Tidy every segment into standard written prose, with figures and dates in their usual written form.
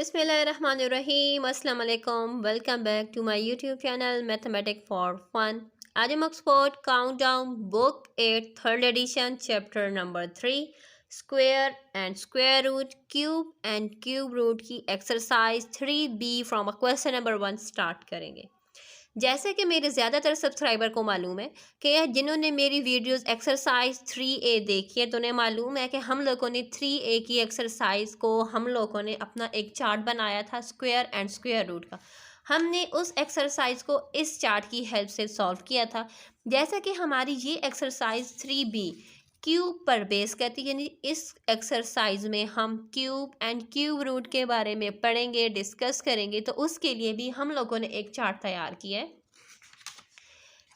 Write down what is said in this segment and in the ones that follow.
बिस्मिल्लाहिर्रहमानिर्रहीम अस्सलाम वालेकुम। Welcome back to my YouTube channel mathematic for fun. आज हम Oxford countdown book 8 third edition chapter number 3 square and square root cube and cube root की exercise 3B from a question number 1 start करेंगे। जैसे कि मेरे ज़्यादातर subscriber को मालूम है कि जिन्होंने मेरी वीडियोस एक्सरसाइज 3A देखी है तो उन्हें मालूम है कि हम लोगों ने 3A की एक्सरसाइज को हम लोगों ने अपना एक चार्ट बनाया था स्क्वायर एंड स्क्वायर रूट का। हमने उस एक्सरसाइज को इस चार्ट की हेल्प से सॉल्व किया था। जैसे कि हमारी ये एक्सरसाइज 3B क्यूब पर बेस करती है, यानी इस एक्सरसाइज में हम क्यूब एंड क्यूब रूट के बारे में पढ़ेंगे, डिस्कस करेंगे। तो उसके लिए भी हम लोगों ने एक चार्ट तैयार किया है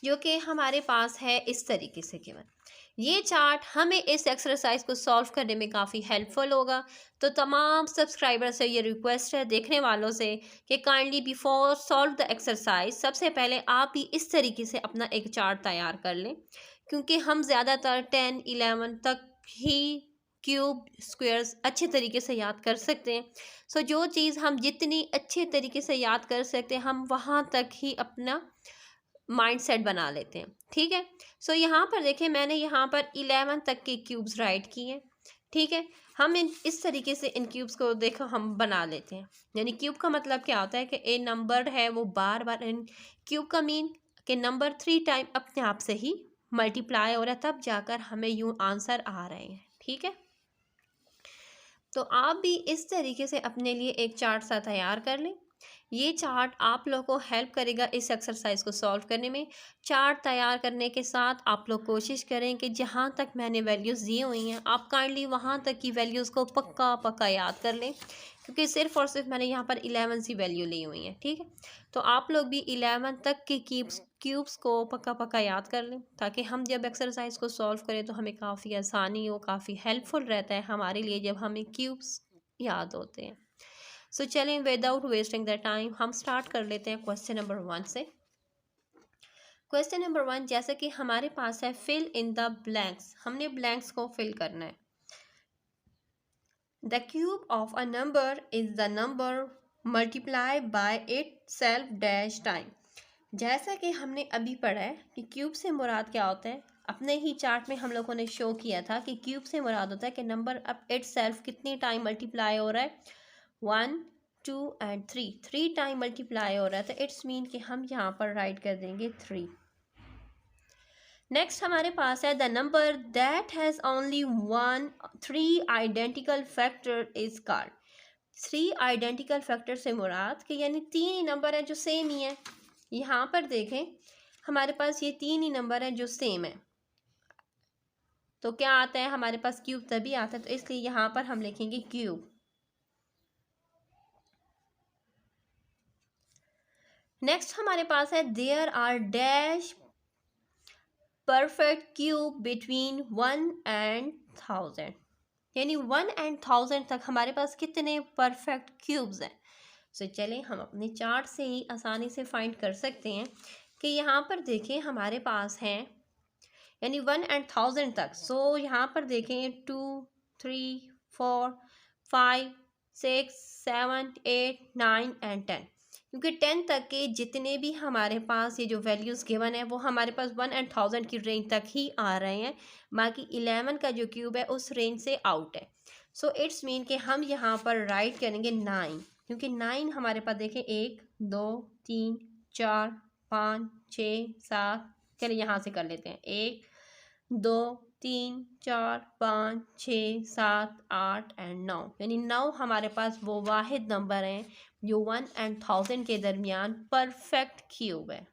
जो कि हमारे पास है इस तरीके से गिवन। ये चार्ट हमें इस एक्सरसाइज को सॉल्व करने में काफ़ी हेल्पफुल होगा। तो तमाम सब्सक्राइबर से ये रिक्वेस्ट है, देखने वालों से, कि kindly before solve the exercise सबसे पहले आप भी इस तरीके से अपना एक चार्ट तैयार कर लें, क्योंकि हम ज़्यादातर 10, 11 तक ही क्यूब स्क्वायर्स अच्छे तरीके से याद कर सकते हैं। सो जो चीज़ हम जितनी अच्छे तरीके से याद कर सकते हैं हम वहाँ तक ही अपना माइंड सेट बना लेते हैं। ठीक है। सो यहाँ पर देखें, मैंने यहाँ पर 11 तक के क्यूब्स राइट किए हैं। ठीक है। हम इस तरीके से इन क्यूब्स को देखो हम बना लेते हैं। यानी क्यूब का मतलब क्या होता है कि ए नंबर है वो बार बार, इन क्यूब का मीन कि नंबर 3 टाइम अपने आप से ही मल्टीप्लाई हो रहा है, तब जाकर हमें यूँ आंसर आ रहे हैं। ठीक है। तो आप भी इस तरीके से अपने लिए एक चार्ट सा तैयार कर लें। ये चार्ट आप लोग को हेल्प करेगा इस एक्सरसाइज को सॉल्व करने में। चार्ट तैयार करने के साथ आप लोग कोशिश करें कि जहाँ तक मैंने वैल्यूज़ दी हुई हैं आप काइंडली वहाँ तक की वैल्यूज़ को पक्का पक्का याद कर लें, क्योंकि सिर्फ और सिर्फ मैंने यहाँ पर 11 सी वैल्यू ली हुई है। ठीक है। तो आप लोग भी 11 तक के क्यूब्स को पक्का पक्का याद कर लें, ताकि हम जब एक्सरसाइज को सॉल्व करें तो हमें काफ़ी आसानी हो, काफ़ी हेल्पफुल रहता है हमारे लिए जब हमें क्यूब्स याद होते हैं। सो चलें, विदाउट वेस्टिंग द टाइम हम स्टार्ट कर लेते हैं क्वेश्चन नंबर 1 से। क्वेश्चन नंबर 1 जैसे कि हमारे पास है फिल इन द ब्लैंक्स। हमने ब्लैंक्स को फिल करना है। The cube of a number is the number multiply by it self dash time. जैसा कि हमने अभी पढ़ा है कि क्यूब से मुराद क्या होता है, अपने ही चार्ट में हम लोगों ने शो किया था कि क्यूब से मुराद होता है कि नंबर अब इट सेल्फ कितनी टाइम मल्टीप्लाई हो रहा है, 1, 2 एंड 3 टाइम मल्टीप्लाई हो रहा है। तो इट्स मीन कि हम यहाँ पर राइट कर देंगे 3। नेक्स्ट हमारे पास है the number that has only 3 identical factor is called. 3 identical factor से मुराद कि यानी 3 ही नंबर हैं जो सेम ही हैं। यहाँ पर देखें हमारे पास ये 3 ही नंबर हैं जो सेम है, तो क्या आता है हमारे पास, क्यूब तभी आता है। तो इसलिए यहाँ पर हम लिखेंगे क्यूब। नेक्स्ट हमारे पास है there are dash perfect cube between 1 and 1000। यानी 1 एंड 1000 तक हमारे पास कितने परफेक्ट क्यूब्स हैं। सो चलें हम अपने चार्ट से ही आसानी से फाइंड कर सकते हैं कि यहाँ पर देखें हमारे पास हैं यानी 1 एंड 1000 तक। सो यहाँ पर देखें 2, 3, 4, 5, 6, 7, 8, 9 एंड 10, क्योंकि 10 तक के जितने भी हमारे पास ये जो वैल्यूज़ गिवन है वो हमारे पास 1 एंड 1000 की रेंज तक ही आ रहे हैं। बाकी 11 का जो क्यूब है उस रेंज से आउट है। सो इट्स मीन कि हम यहाँ पर राइट करेंगे 9, क्योंकि 9 हमारे पास देखें 1, 2, 3, 4, 5, 6, 7। चलिए यहाँ से कर लेते हैं 1, 2, 3, 4, 5, 6, 7, 8 एंड 9। यानी 9 हमारे पास वो वाहिद नंबर हैं जो 1 एंड 1000 के दरमियान परफेक्ट क्यूब है।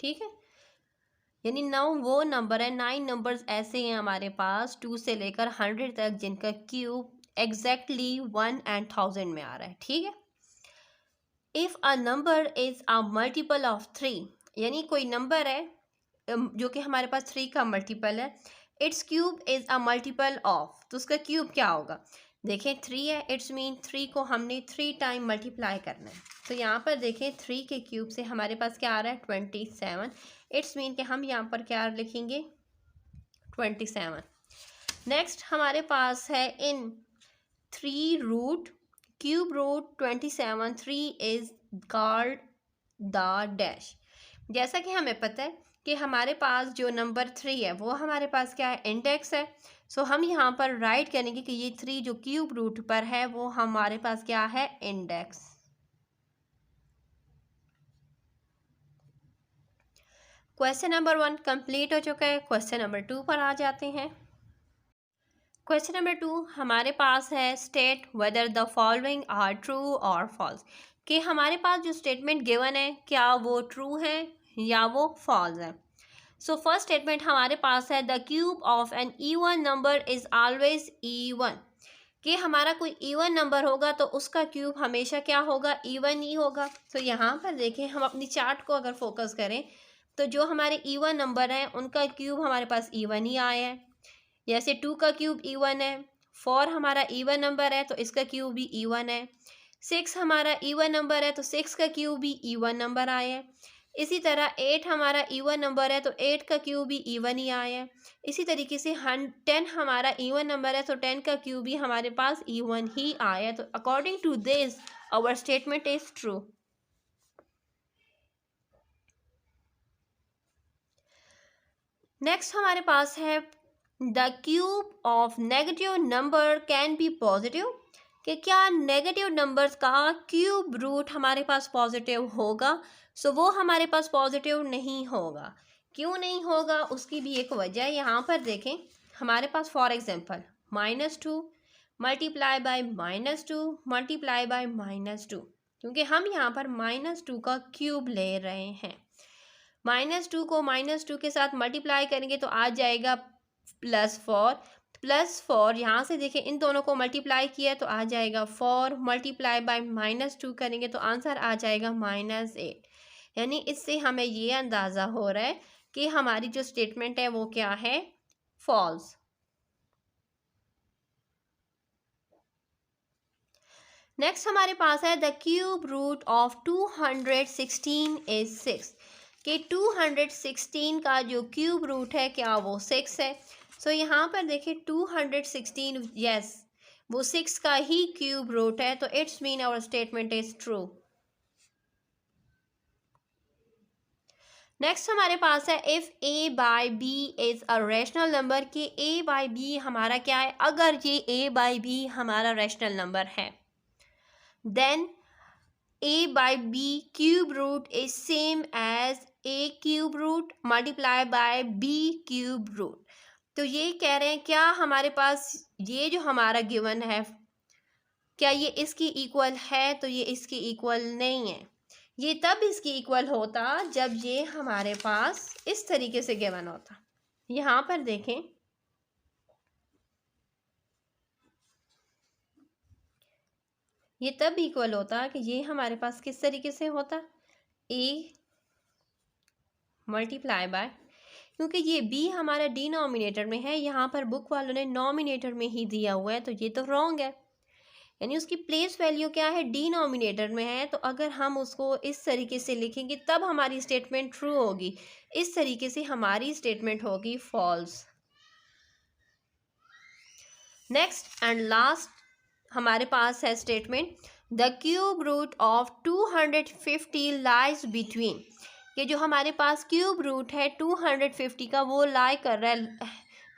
ठीक है। यानी 9 वो नंबर है, 9 नंबर्स ऐसे हैं हमारे पास 2 से लेकर 100 तक जिनका क्यूब एग्जैक्टली 1 एंड 1000 में आ रहा है। ठीक है। If a number is a multiple of 3, यानी कोई नंबर है जो कि हमारे पास 3 का मल्टीपल है, it's cube is a multiple of, तो उसका क्यूब क्या होगा। देखें 3 है, इट्स मीन 3 को हमने 3 टाइम मल्टीप्लाई करना है। तो यहाँ पर देखें 3 के क्यूब से हमारे पास क्या आ रहा है 27। इट्स मीन कि हम यहाँ पर क्या लिखेंगे 27। नेक्स्ट हमारे पास है इन 3 root cube root 27 3 is called the dash। जैसा कि हमें पता है कि हमारे पास जो नंबर 3 है वो हमारे पास क्या है, इंडेक्स है। सो हम यहाँ पर राइट करेंगे कि ये 3 जो क्यूब रूट पर है वो हमारे पास क्या है, इंडेक्स। क्वेश्चन नंबर 1 कंप्लीट हो चुका है। क्वेश्चन नंबर 2 पर आ जाते हैं। क्वेश्चन नंबर 2 हमारे पास है state whether the following are true और फॉल्स, कि हमारे पास जो स्टेटमेंट गिवन है क्या वो ट्रू है या वो फॉल्स है। सो फर्स्ट स्टेटमेंट हमारे पास है the cube of an even number is always even, कि हमारा कोई इवन नंबर होगा तो उसका क्यूब हमेशा क्या होगा, इवन ही होगा। तो यहाँ पर देखें, हम अपनी चार्ट को अगर फोकस करें तो जो हमारे इवन नंबर हैं उनका क्यूब हमारे पास इवन ही आया है। जैसे 2 का क्यूब इवन है, 4 हमारा इवन नंबर है तो इसका क्यूब भी इवन है, 6 हमारा इवन नंबर है तो 6 का क्यूब भी इवन नंबर आया है। इसी तरह 8 हमारा इवन नंबर है तो 8 का क्यूब भी इवन ही आया है। इसी तरीके से 10 हमारा इवन नंबर है तो 10 का क्यूब भी हमारे पास इवन ही आया है। तो according to this our statement is true. Next हमारे पास है the cube of negative number can be positive, कि क्या नेगेटिव नंबर्स का क्यूब रूट हमारे पास पॉजिटिव होगा। सो वो हमारे पास पॉजिटिव नहीं होगा। क्यों नहीं होगा, उसकी भी एक वजह है। यहाँ पर देखें, हमारे पास for example -2 multiply by -2 multiply by -2, क्योंकि हम यहाँ पर -2 का क्यूब ले रहे हैं। -2 को -2 के साथ मल्टीप्लाई करेंगे तो आ जाएगा +4 यहाँ से देखें, इन दोनों को मल्टीप्लाई किया तो आ जाएगा 4 मल्टीप्लाई बाय -2 करेंगे तो आंसर आ जाएगा -8। यानी इससे हमें ये अंदाज़ा हो रहा है कि हमारी जो स्टेटमेंट है वो क्या है, फॉल्स। नेक्स्ट हमारे पास है the cube root of 216 is 6, कि 216 का जो क्यूब रूट है क्या वो 6 है। सो यहाँ पर देखिए 216, यस वो 6 का ही क्यूब रूट है, तो it's mean our statement is true. Next हमारे पास है if a by b is a rational number, कि a बाई b हमारा क्या है, अगर ये a बाई b हमारा रैशनल नंबर है, then a by b cube root is same as a cube root multiply by b cube root. तो ये कह रहे हैं क्या हमारे पास ये जो हमारा गिवन है क्या ये इसकी इक्वल है, तो ये इसकी इक्वल नहीं है। ये तब इसकी इक्वल होता जब ये हमारे पास इस तरीके से गिवन होता। यहाँ पर देखें, ये तब इक्वल होता कि ये हमारे पास किस तरीके से होता, a मल्टीप्लाई बाय, क्योंकि ये b हमारा डिनोमिनेटर में है, यहाँ पर बुक वालों ने नॉमिनेटर में ही दिया हुआ है, तो ये तो रॉन्ग है। यानी उसकी प्लेस वैल्यू क्या है, डिनोमिनेटर में है, तो अगर हम उसको इस तरीके से लिखेंगे तब हमारी स्टेटमेंट ट्रू होगी। इस तरीके से हमारी स्टेटमेंट होगी फॉल्स। नेक्स्ट एंड लास्ट हमारे पास है statement the cube root of 250 lies between, ये जो हमारे पास क्यूब रूट है 250 का वो लाई कर रहा है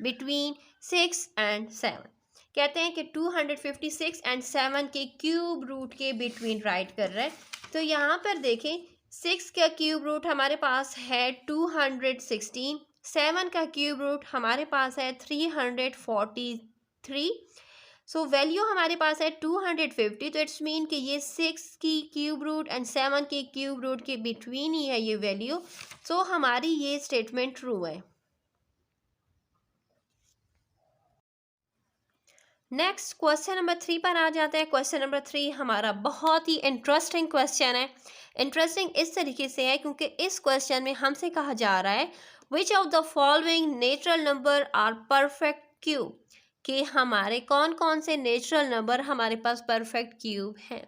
बिटवीन 6 एंड 7। कहते हैं कि 256 एंड 7 के क्यूब रूट के बिटवीन राइट कर रहा है। तो यहाँ पर देखें, 6 का क्यूब रूट हमारे पास है 216, 7 का क्यूब रूट हमारे पास है 343। सो वैल्यू हमारे पास है 250, तो इट्स मीन कि ये 6 की क्यूब रूट एंड 7 के क्यूब रूट के बिटवीन ही है ये वैल्यू। सो हमारी ये स्टेटमेंट ट्रू है। नेक्स्ट क्वेश्चन नंबर 3 पर आ जाते हैं। क्वेश्चन नंबर 3 हमारा बहुत ही इंटरेस्टिंग क्वेश्चन है। इंटरेस्टिंग इस तरीके से है क्योंकि इस क्वेश्चन में हमसे कहा जा रहा है which of the following natural number are perfect cube, कि हमारे कौन कौन से नेचुरल नंबर हमारे पास परफेक्ट क्यूब हैं।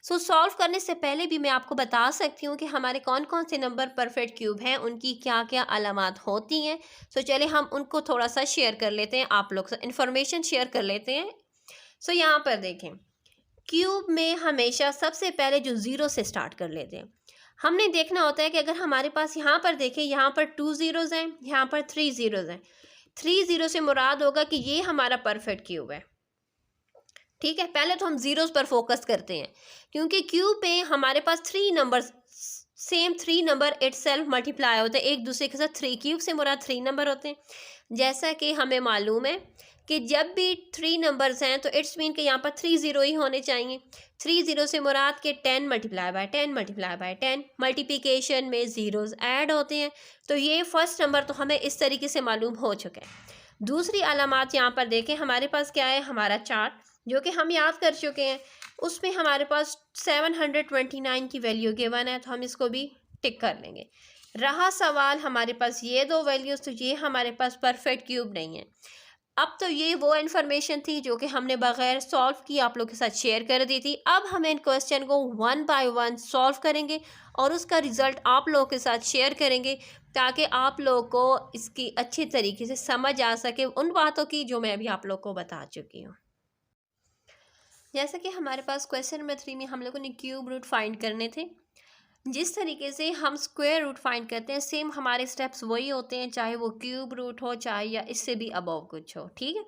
सो सॉल्व करने से पहले भी मैं आपको बता सकती हूँ कि हमारे कौन कौन से नंबर परफेक्ट क्यूब हैं, उनकी क्या क्या अलामात होती हैं। सो चलिए हम उनको थोड़ा सा शेयर कर लेते हैं, आप लोग से इन्फॉर्मेशन शेयर कर लेते हैं। सो यहाँ पर देखें, क्यूब में हमेशा सबसे पहले जो ज़ीरो से स्टार्ट कर लेते हैं। हमने देखना होता है कि अगर हमारे पास यहाँ पर देखें, यहाँ पर 2 ज़ीरोज़ हैं, यहाँ पर 3 ज़ीरोज़ हैं। 3 ज़ीरो से मुराद होगा कि ये हमारा परफेक्ट क्यूब है। ठीक है, पहले तो हम ज़ीरोज़ पर फोकस करते हैं, क्योंकि क्यूब में हमारे पास 3 numbers, same 3 number itself multiply होते हैं एक दूसरे के साथ। 3 क्यूब से मुराद 3 नंबर होते हैं। जैसा कि हमें मालूम है कि जब भी 3 नंबर्स हैं तो इट्स मीन कि यहाँ पर 3 ज़ीरो ही होने चाहिए। 3 ज़ीरो से मुराद के 10 multiply by 10 multiply by 10, multiplication में ज़ीरोज़ ऐड होते हैं। तो ये फर्स्ट नंबर तो हमें इस तरीके से मालूम हो चुका है। दूसरी अलामात यहाँ पर देखें, हमारे पास क्या है, हमारा चार्ट जो कि हम याद कर चुके हैं। उसमें हमारे पास 729 की वैल्यू गिवन है, तो हम इसको भी टिक कर लेंगे। रहा सवाल हमारे पास ये दो वैल्यूज़, तो ये हमारे पास परफेक्ट क्यूब नहीं है। अब तो ये वो इन्फॉर्मेशन थी जो कि हमने बगैर सॉल्व की आप लोग के साथ शेयर कर दी थी। अब हम इन क्वेश्चन को 1 बाय 1 सॉल्व करेंगे और उसका रिज़ल्ट आप लोगों के साथ शेयर करेंगे, ताकि आप लोगों को इसकी अच्छी तरीके से समझ आ सके उन बातों की जो मैं अभी आप लोग को बता चुकी हूँ। जैसा कि हमारे पास क्वेश्चन नंबर 3 में हम लोगों ने क्यूब रूट फाइंड करने थे। जिस तरीके से हम स्क्वायर रूट फाइंड करते हैं, सेम हमारे स्टेप्स वही होते हैं, चाहे वो क्यूब रूट हो चाहे या इससे भी अबव कुछ हो। ठीक है,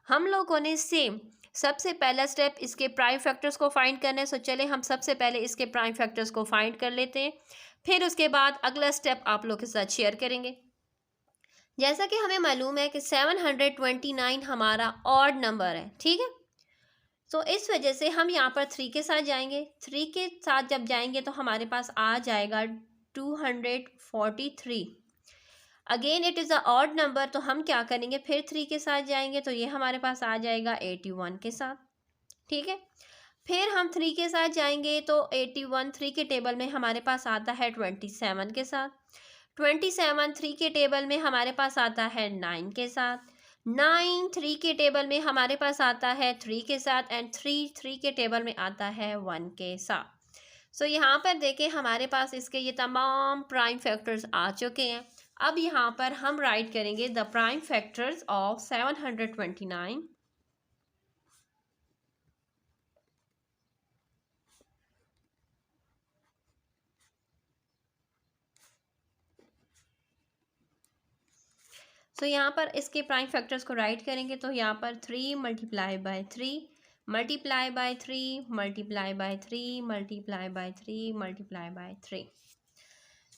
हम लोगों ने सेम सबसे पहला स्टेप इसके प्राइम फैक्टर्स को फाइंड करना है। सो चले हम सबसे पहले इसके प्राइम फैक्टर्स को फाइंड कर लेते हैं, फिर उसके बाद अगला स्टेप आप लोग के साथ शेयर करेंगे। जैसा कि हमें मालूम है कि 729 हमारा ऑड नंबर है। ठीक है, तो इस वजह से हम यहाँ पर 3 के साथ जाएंगे। 3 के साथ जब जाएंगे तो हमारे पास आ जाएगा 243। Again it is a odd number, तो हम क्या करेंगे, फिर 3 के साथ जाएंगे तो ये हमारे पास आ जाएगा 81 के साथ। ठीक है, फिर हम 3 के साथ जाएंगे तो 81 3 के टेबल में हमारे पास आता है 27 के साथ। 27 3 के टेबल में हमारे पास आता है 9 के साथ। 9 3 के टेबल में हमारे पास आता है 3 के साथ, एंड 3 के टेबल में आता है 1 के साथ। सो यहाँ पर देखें, हमारे पास इसके ये तमाम प्राइम फैक्टर्स आ चुके हैं। अब यहाँ पर हम राइट करेंगे द प्राइम फैक्टर्स ऑफ 729। सो यहाँ पर इसके प्राइम फैक्टर्स को राइट करेंगे तो यहाँ पर 3 multiply by 3 multiply by 3 multiply by 3 multiply by 3 multiply by 3।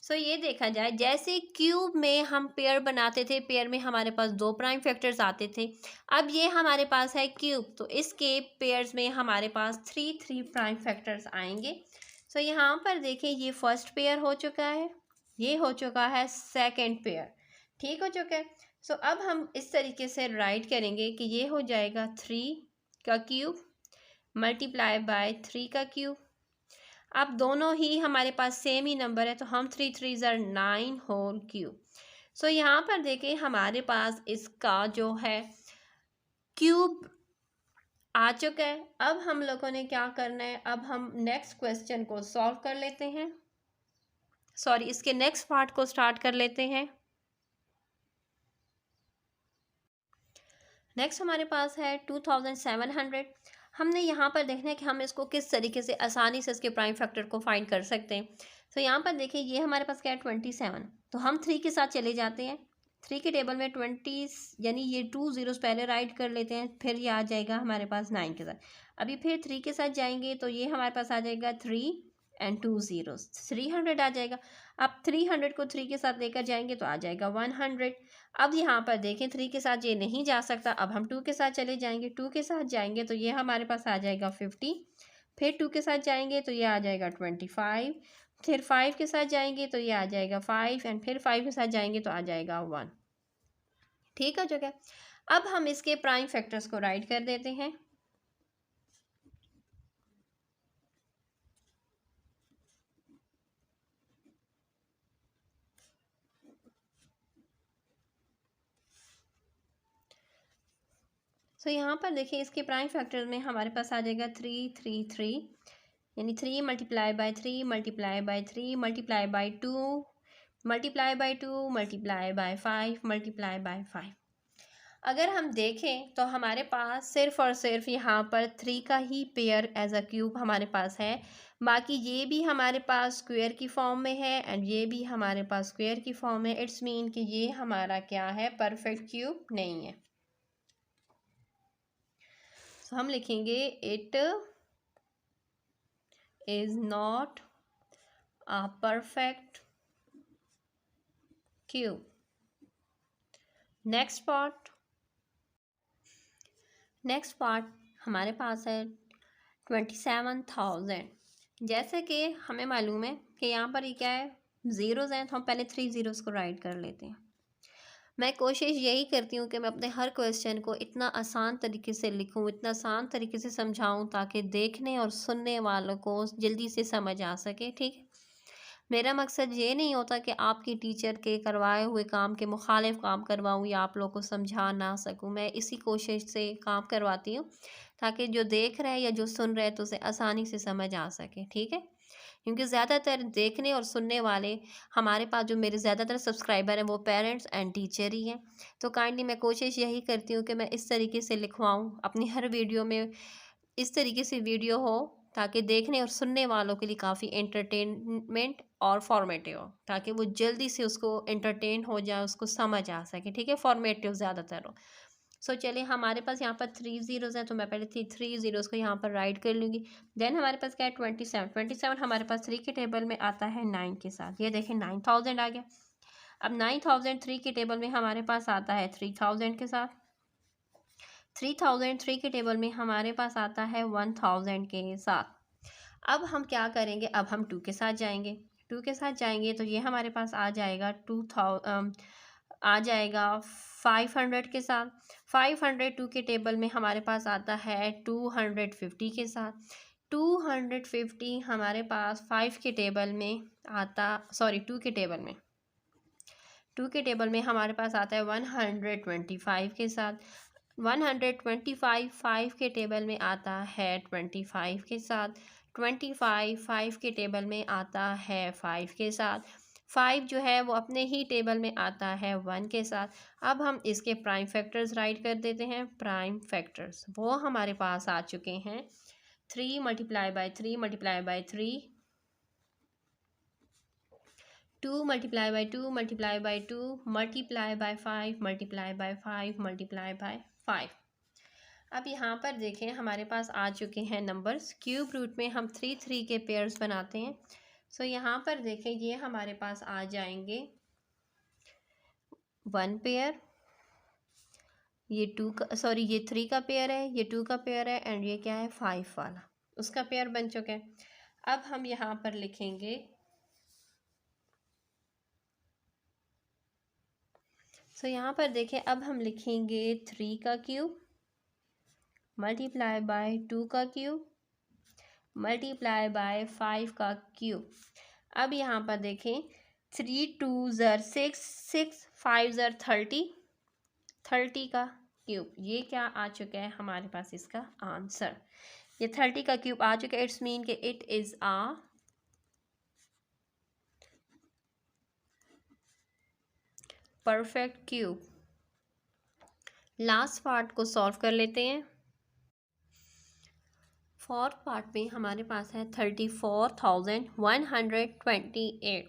सो ये देखा जाए, जैसे क्यूब में हम पेयर बनाते थे, पेयर में हमारे पास 2 प्राइम फैक्टर्स आते थे। अब ये हमारे पास है क्यूब, तो इसके पेयर्स में हमारे पास 3 प्राइम फैक्टर्स आएंगे। सो यहाँ पर देखें, ये फर्स्ट पेयर हो चुका है, ये हो चुका है सेकंड पेयर। ठीक हो चुका है। सो अब हम इस तरीके से राइट करेंगे कि ये हो जाएगा 3 का क्यूब मल्टीप्लाई बाय 3 का क्यूब। अब दोनों ही हमारे पास सेम ही नंबर है, तो हम 3 3 ज़र 9 होल क्यूब। सो यहाँ पर देखें, हमारे पास इसका जो है क्यूब आ चुका है। अब हम लोगों ने क्या करना है, अब हम नेक्स्ट क्वेश्चन को सॉल्व कर लेते हैं, सॉरी इसके नेक्स्ट पार्ट को स्टार्ट कर लेते हैं। नेक्स्ट हमारे पास है 2700। हमने यहाँ पर देखना है कि हम इसको किस तरीके से आसानी से इसके प्राइम फैक्टर को फाइंड कर सकते हैं। तो यहाँ पर देखिए, ये हमारे पास क्या है 27, तो हम 3 के साथ चले जाते हैं। 3 के टेबल में 20 यानी ये 2 ज़ीरोज़ पहले राइट कर लेते हैं, फिर ये आ जाएगा हमारे पास 9 के साथ। अभी फिर 3 के साथ जाएंगे तो ये हमारे पास आ जाएगा 3 एंड 2 ज़ीरोज़, 300 आ जाएगा। अब 300 को 3 के साथ लेकर जाएंगे तो आ जाएगा 100। अब यहाँ पर देखें, 3 के साथ ये नहीं जा सकता, अब हम 2 के साथ चले जाएंगे। 2 के साथ जाएंगे तो ये हमारे पास आ जाएगा 50। फिर 2 के साथ जाएंगे तो ये आ जाएगा 25। फिर 5 के साथ जाएंगे तो ये आ जाएगा 5, एंड फिर 5 के साथ जाएंगे तो आ जाएगा 1। ठीक हो चुका है। अब हम इसके प्राइम फैक्टर्स को राइट कर देते हैं। सो यहाँ पर देखिए, इसके प्राइम फैक्टर में हमारे पास आ जाएगा 3 3 3, यानी 3 multiply by 3 multiply by 3 multiply by 2 multiply by 2 multiply bye 5 multiply by 5। अगर हम देखें तो हमारे पास सिर्फ और सिर्फ यहाँ पर 3 का ही पेयर एज अ क्यूब हमारे पास है। बाकी ये भी हमारे पास स्क्वायर की फॉर्म में है एंड ये भी हमारे पास स्क्वायर की फॉर्म में। इट्स मीन कि ये हमारा क्या है, परफेक्ट क्यूब नहीं है। तो हम लिखेंगे it is not a perfect cube. Next part हमारे पास है 27,000। जैसे कि हमें मालूम है कि यहाँ पर ये क्या है, ज़ीरोज़ हैं, तो हम पहले 3 ज़ीरोज़ को राइट कर लेते हैं। मैं कोशिश यही करती हूँ कि मैं अपने हर क्वेश्चन को इतना आसान तरीके से लिखूँ, इतना आसान तरीके से समझाऊँ ताकि देखने और सुनने वालों को जल्दी से समझ आ सके। ठीक है, मेरा मकसद ये नहीं होता कि आपकी टीचर के करवाए हुए काम के मुखालिफ काम करवाऊँ या आप लोग को समझा ना सकूँ। मैं इसी कोशिश से काम करवाती हूँ ताकि जो देख रहे हैं या जो सुन रहे हैं तो उसे आसानी से समझ आ सके। ठीक है, क्योंकि ज़्यादातर देखने और सुनने वाले हमारे पास जो मेरे ज़्यादातर सब्सक्राइबर हैं वो पेरेंट्स एंड टीचर ही हैं। तो काइंडली मैं कोशिश यही करती हूँ कि मैं इस तरीके से लिखवाऊँ अपनी हर वीडियो में, इस तरीके से वीडियो हो ताकि देखने और सुनने वालों के लिए काफ़ी एंटरटेनमेंट और फॉर्मेटिव हो, ताकि वो जल्दी से उसको एंटरटेन हो जाए, उसको समझ आ सके। ठीक है, फॉर्मेटिव ज़्यादातर हो। सो चलिए, हमारे पास यहाँ पर 3 ज़ीरोज़ हैं तो मैं पहले 3 ज़ीरोज़ को यहाँ पर राइट कर लूँगी। देन हमारे पास क्या है, 27 हमारे पास 3 के टेबल में आता है 9 के साथ। ये देखें 9000 आ गया। अब 9000 3 के टेबल में हमारे पास आता है 3000 के साथ। 3000 3 के टेबल में हमारे पास आता है 1000 के साथ। अब हम क्या करेंगे, अब हम 2 के साथ जाएंगे। 2 के साथ जाएंगे तो ये हमारे पास आ जाएगा 500 के साथ। 502 के टेबल में हमारे पास आता है 250 के साथ। 250 हमारे पास 5 के टेबल में आता, सॉरी 2 के टेबल में, 2 के टेबल में हमारे पास आता है 125 के साथ। 125 5 के टेबल में आता है 25 के साथ। 25 5 के टेबल में आता है 5 के साथ। 5 जो है वो अपने ही टेबल में आता है 1 के साथ। अब हम इसके प्राइम फैक्टर्स राइट कर देते हैं। प्राइम फैक्टर्स वो हमारे पास आ चुके हैं 3 multiply by 3 multiply by 3, 2 multiply by 2 multiply by 2 multiply bye 5 multiply by 5 multiply by 5। अब यहाँ पर देखें हमारे पास आ चुके हैं नंबर्स। क्यूब रूट में हम 3 3 के पेयर्स बनाते हैं। सो यहाँ पर देखें ये हमारे पास आ जाएंगे 1 पेयर, ये 2 का, सॉरी ये 3 का पेयर है, ये 2 का पेयर है एंड ये क्या है 5 वाला, उसका पेयर बन चुका है। अब हम यहाँ पर लिखेंगे यहाँ पर देखें, अब हम लिखेंगे 3 का क्यूब मल्टीप्लाई बाय 2 का क्यूब मल्टीप्लाई बाय 5 का क्यूब। अब यहाँ पर देखें 3 2 ज़र 6, 6 5 ज़र 30, 30 का क्यूब। ये क्या आ चुका है हमारे पास, इसका आंसर ये 30 का क्यूब आ चुका है। इट्स मीन कि it is a perfect cube. Last part को सॉल्व कर लेते हैं। फोर्थ पार्ट में हमारे पास है 34,128।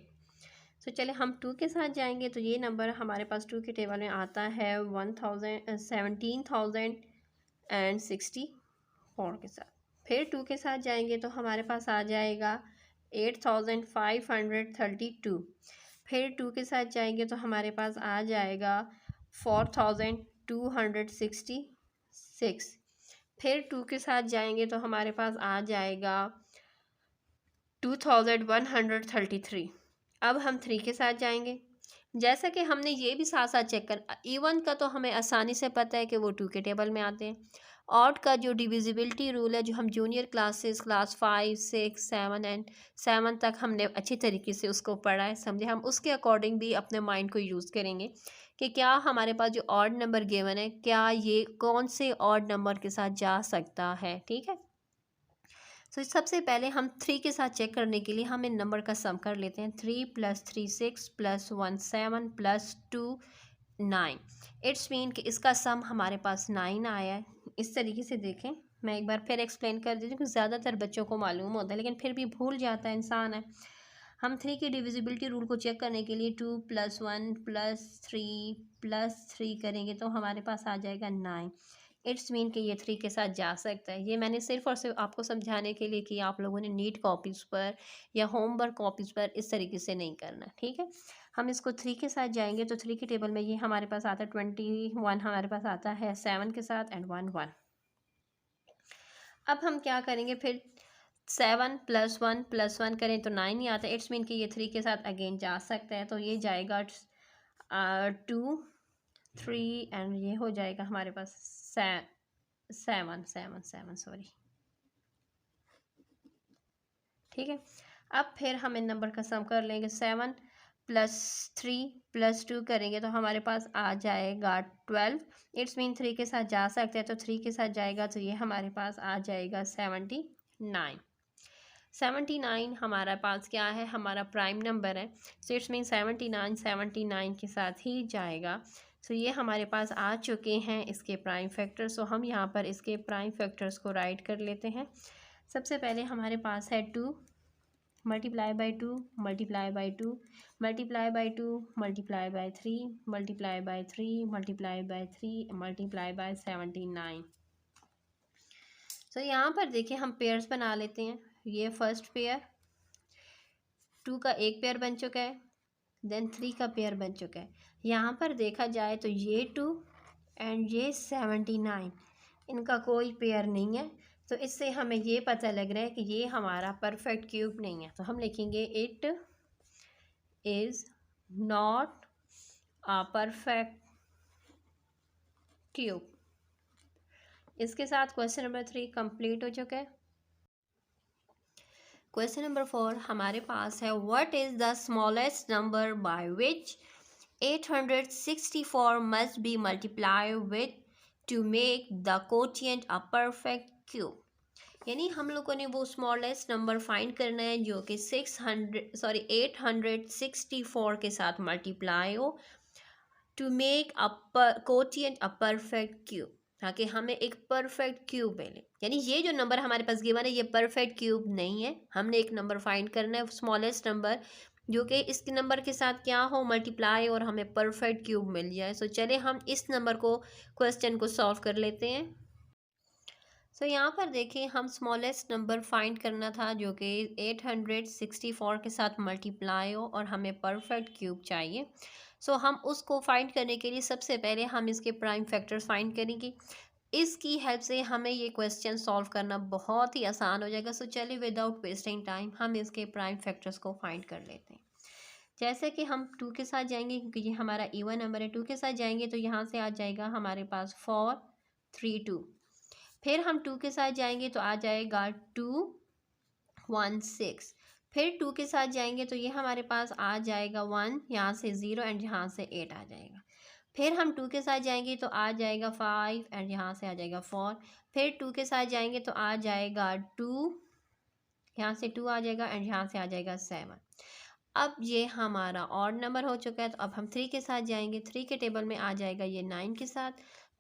तो चले हम 2 के साथ जाएंगे तो ये नंबर हमारे पास 2 के टेबल में आता है 17,064 के साथ। फिर 2 के साथ जाएंगे तो हमारे पास आ जाएगा 8,532। फिर 2 के साथ जाएंगे तो हमारे पास आ जाएगा 4,266। फिर 2 के साथ जाएंगे तो हमारे पास आ जाएगा 2,133। अब हम 3 के साथ जाएंगे। जैसा कि हमने ये भी साथ साथ चेक कर, इवन का तो हमें आसानी से पता है कि वो 2 के टेबल में आते हैं। ऑड का जो डिविजिबिलिटी रूल है, जो हम जूनियर क्लासेस क्लास 5 6 7 एंड 7 तक हमने अच्छी तरीके से उसको पढ़ा है, समझे, हम उसके अकॉर्डिंग भी अपने माइंड को यूज़ करेंगे कि क्या हमारे पास जो ऑड नंबर गिवन है, क्या ये कौन से ऑड नंबर के साथ जा सकता है। ठीक है, तो सबसे पहले हम 3 के साथ चेक करने के लिए हम इन नंबर का सम कर लेते हैं। 3 + 3 6 + 1 7 + 2 9। इट्स मीन कि इसका सम हमारे पास 9 आया है। इस तरीके से देखें, मैं एक बार फिर एक्सप्लेन कर देती हूँ कि ज़्यादातर बच्चों को मालूम होता है लेकिन फिर भी भूल जाता है, इंसान है। हम 3 की डिविजिबिलिटी रूल को चेक करने के लिए 2 + 1 + 3 करेंगे तो हमारे पास आ जाएगा 9। इट्स मीन कि ये 3 के साथ जा सकता है। ये मैंने सिर्फ और सिर्फ आपको समझाने के लिए कि आप लोगों ने नीट कॉपीज़ पर या होमवर्क कॉपीज़ पर इस तरीके से नहीं करना, ठीक है। हम इसको 3 के साथ जाएंगे तो 3 की टेबल में ये हमारे पास आता है 21, हमारे पास आता है 7 के साथ एंड 1 1। अब हम क्या करेंगे फिर, 7 + 1 + 1 करें तो 9 ही आता है। इट्स मीन कि ये 3 के साथ अगेन जा सकता है, तो ये जाएगा 2 3 एंड ये हो जाएगा हमारे पास 7 7 7 सॉरी, ठीक है। अब फिर हम इन नंबर का सम कर लेंगे। 7 + 3 + 2 करेंगे तो हमारे पास आ जाएगा 12। इट्स मीन 3 के साथ जा सकते हैं तो 3 के साथ जाएगा तो ये हमारे पास आ जाएगा 79। 79 हमारे पास क्या है, हमारा प्राइम नंबर है। सो इट्स मीन 79 के साथ ही जाएगा। सो ये हमारे पास आ चुके हैं इसके प्राइम फैक्टर्स। सो हम यहाँ पर इसके प्राइम फैक्टर्स को राइट कर लेते हैं। सबसे पहले हमारे पास है 2 × 2 × 2 × 2 × 3 × 3 × 3 79। तो यहाँ पर देखिए हम पेयर्स बना लेते हैं। ये फर्स्ट पेयर 2 का एक पेयर बन चुका है, देन 3 का पेयर बन चुका है। यहाँ पर देखा जाए तो ये 2 एंड ये 79, इनका कोई पेयर नहीं है। तो इससे हमें ये पता लग रहा है कि ये हमारा परफेक्ट क्यूब नहीं है। तो हम लिखेंगे it is not a perfect cube. इसके साथ क्वेश्चन नंबर 3 कंप्लीट हो चुका है। क्वेश्चन नंबर 4 हमारे पास है, what is the smallest number by which 864 must be multiplied with to make the quotient a perfect cube। यानी हम लोगों ने वो स्मॉलेस्ट नंबर फाइंड करना है जो कि 864 के साथ मल्टीप्लाई हो to make a quotient a perfect cube, ताकि हमें एक परफेक्ट क्यूब मिले। यानी ये जो नंबर हमारे पास गिवन है ये परफेक्ट क्यूब नहीं है। हमने एक नंबर फाइंड करना है स्मॉलेस्ट नंबर जो कि इस नंबर के साथ क्या हो, मल्टीप्लाई और हमें परफेक्ट क्यूब मिल जाए। सो चले हम इस नंबर को क्वेश्चन को सॉल्व कर लेते हैं। सो यहाँ पर देखिए हम स्मॉलेस्ट नंबर फाइंड करना था जो कि 864 के साथ मल्टीप्लाई हो और हमें परफेक्ट क्यूब चाहिए। सो हम उसको फाइंड करने के लिए सबसे पहले हम इसके प्राइम फैक्टर्स फाइंड करेंगे। इसकी हेल्प से हमें ये क्वेश्चन सॉल्व करना बहुत ही आसान हो जाएगा। सो चलिए विदाउट वेस्टिंग टाइम हम इसके प्राइम फैक्टर्स को फाइंड कर लेते हैं। जैसे कि हम 2 के साथ जाएंगे क्योंकि ये हमारा इवन नंबर है। 2 के साथ जाएंगे तो यहाँ से आ जाएगा हमारे पास 4 3 2। फिर हम 2 के साथ जाएंगे तो आ जाएगा 2 1 6। फिर 2 के साथ जाएंगे तो ये हमारे पास आ जाएगा 1, यहाँ से 0 एंड यहाँ से 8 आ जाएगा। फिर हम 2 के साथ जाएंगे तो आ जाएगा 5 एंड यहाँ से आ जाएगा 4। फिर 2 के साथ जाएंगे तो आ जाएगा 2, यहाँ से 2 आ जाएगा एंड यहाँ से आ जाएगा 7। अब ये हमारा ऑड नंबर हो चुका है। तो अब हम 3 के साथ जाएंगे। 3 के टेबल में आ जाएगा ये 9 के साथ।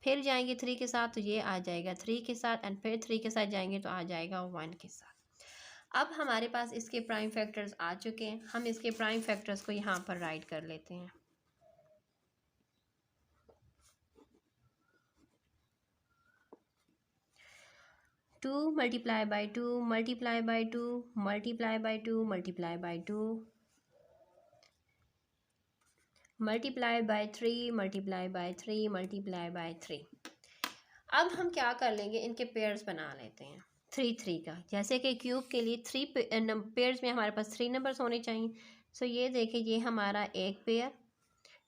फिर जाएंगे 3 के साथ तो ये आ जाएगा 3 के साथ एंड फिर 3 के साथ जाएंगे तो आ जाएगा 1 के साथ। अब हमारे पास इसके प्राइम फैक्टर्स आ चुके हैं। हम इसके प्राइम फैक्टर्स को यहाँ पर राइट कर लेते हैं। To multiply by 2 multiply by 2 multiply by 2 multiply by 2 multiply by 3 multiply by 3 multiply by 3। अब हम क्या कर लेंगे, इनके पेयर्स बना लेते हैं 3 3 का। जैसे कि क्यूब के लिए 3 पेयर्स में हमारे पास 3 नंबर्स होने चाहिए। सो ये देखिए ये हमारा एक पेयर,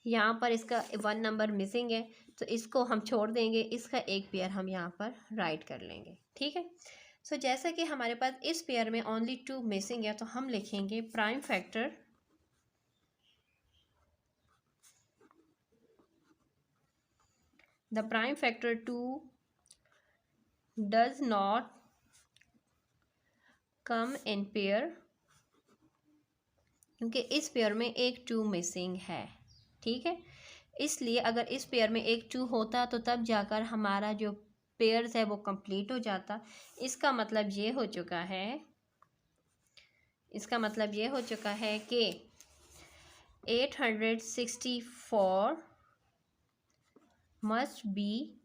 यहाँ पर इसका 1 नंबर मिसिंग है तो इसको हम छोड़ देंगे। इसका एक पेयर हम यहाँ पर राइट कर लेंगे, ठीक है। सो जैसा कि हमारे पास इस पेयर में ओनली 2 मिसिंग है तो हम लिखेंगे prime factor the prime factor 2 does not come in pair, क्योंकि इस पेयर में एक 2 मिसिंग है, ठीक है। इसलिए अगर इस पेयर में एक 2 होता तो तब जाकर हमारा जो पेयर्स है वो कंप्लीट हो जाता। इसका मतलब ये हो चुका है, इसका मतलब ये हो चुका है कि 864 मस्ट बी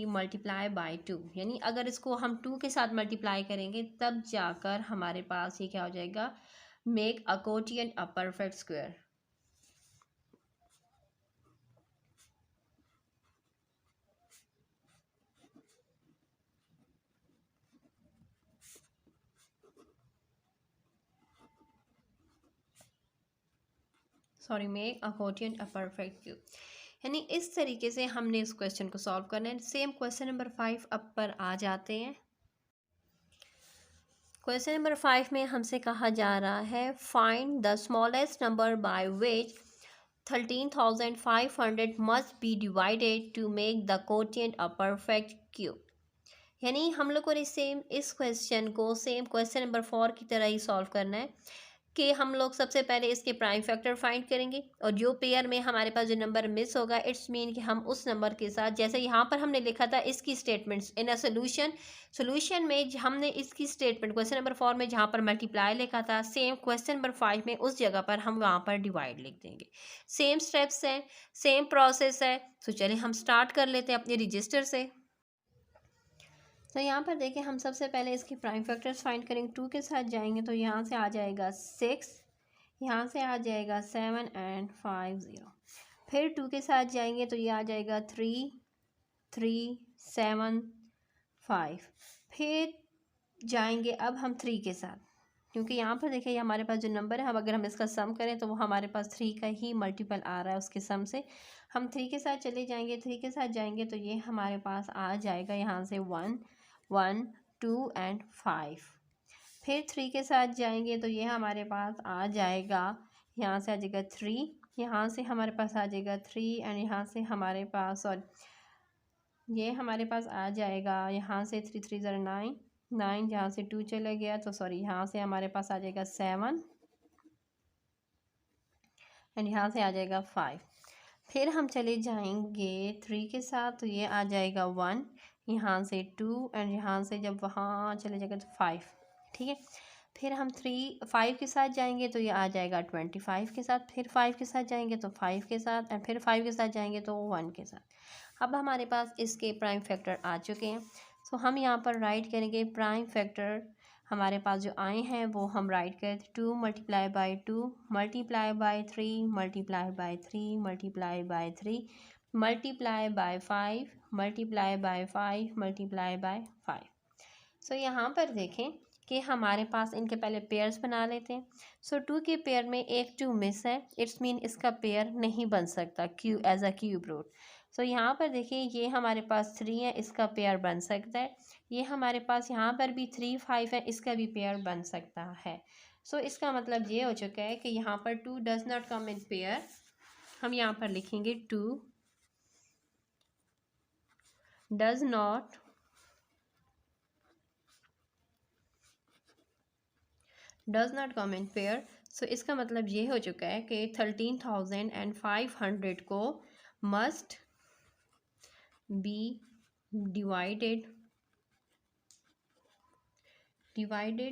मल्टीप्लाई बाय 2, यानी अगर इसको हम 2 के साथ मल्टीप्लाई करेंगे तब जाकर हमारे पास ये क्या हो जाएगा, make a Kotian a perfect square. Sorry, make a Kotian a perfect cube. यानी इस तरीके से हमने इस क्वेश्चन को सॉल्व करना है। सेम क्वेश्चन नंबर 5 अब पर आ जाते हैं। क्वेश्चन नंबर 5 में हमसे कहा जा रहा है find the smallest number by which 13,500 must be divided to make the quotient a perfect cube. यानी हम लोग को सेम इस क्वेश्चन को सेम क्वेश्चन नंबर 4 की तरह ही सॉल्व करना है कि हम लोग सबसे पहले इसके प्राइम फैक्टर फाइंड करेंगे और जो पेयर में हमारे पास जो नंबर मिस होगा इट्स मीन कि हम उस नंबर के साथ, जैसे यहाँ पर हमने लिखा था इसकी स्टेटमेंट्स इन अ सोल्यूशन में हमने इसकी स्टेटमेंट क्वेश्चन नंबर 4 में जहाँ पर मल्टीप्लाई लिखा था, सेम क्वेश्चन नंबर 5 में उस जगह पर हम वहाँ पर डिवाइड लिख देंगे। सेम स्टेप्स हैं, सेम प्रोसेस है। तो चलिए हम स्टार्ट कर लेते हैं अपने रजिस्टर से। तो यहाँ पर देखिए हम सबसे पहले इसके प्राइम फैक्टर्स फाइंड करेंगे। 2 के साथ जाएंगे तो यहाँ से आ जाएगा 6, यहाँ से आ जाएगा 7 एंड 5 0। फिर 2 के साथ जाएंगे तो ये आ जाएगा 3 3 7 5। फिर जाएंगे अब हम 3 के साथ, क्योंकि यहाँ पर देखिए ये हमारे पास जो नंबर है, हम अगर हम इसका सम करें तो वो हमारे पास 3 का ही मल्टीपल आ रहा है उसके सम से। हम 3 के साथ चले जाएंगे, 3 के साथ जाएंगे तो ये हमारे पास आ जाएगा यहाँ से 1 1 2 एंड 5। फिर 3 के साथ जाएंगे तो ये हमारे पास आ जाएगा, यहाँ से आ जाएगा 3, यहाँ से हमारे पास आ जाएगा 3 एंड यहाँ से हमारे पास, और ये हमारे पास आ जाएगा यहाँ से 3 3 0 9 9, यहाँ से 2 चला गया तो सॉरी यहाँ से हमारे पास आ जाएगा 7 एंड यहाँ से आ जाएगा 5। फिर हम चले जाएंगे 3 के साथ तो ये आ जाएगा 1, यहाँ से 2 एंड यहाँ से जब वहाँ चले जाएगा तो 5। ठीक है, फिर हम 5 के साथ जाएंगे तो ये आ जाएगा 25 के साथ, फिर 5 के साथ जाएंगे तो 5 के साथ एंड फिर 5 के साथ जाएंगे तो 1 के साथ। अब हमारे पास इसके प्राइम फैक्टर आ चुके हैं, तो हम यहाँ पर राइट करेंगे प्राइम फैक्टर हमारे पास जो आए हैं वो हम राइट करते 2 multiply by 2 multiply by 3 multiply by 3 multiply by 3 multiply bye 5 multiply by 5 multiply by 5। सो यहाँ पर देखें कि हमारे पास इनके पहले पेयर्स बना लेते हैं। सो 2 के पेयर में एक 2 मिस है, इट्स मीन इसका पेयर नहीं बन सकता Q as a cube root. So यहाँ पर देखिए ये हमारे पास 3 है, इसका पेयर बन सकता है। ये हमारे पास यहाँ पर भी 3 5 है, इसका भी पेयर बन सकता है। सो इसका मतलब ये हो चुका है कि यहाँ पर 2 does not come in pair. हम यहाँ पर लिखेंगे 2 does not come in pair. So इसका मतलब ये हो चुका है कि 13,500 को मस्ट बी डिवाइडेड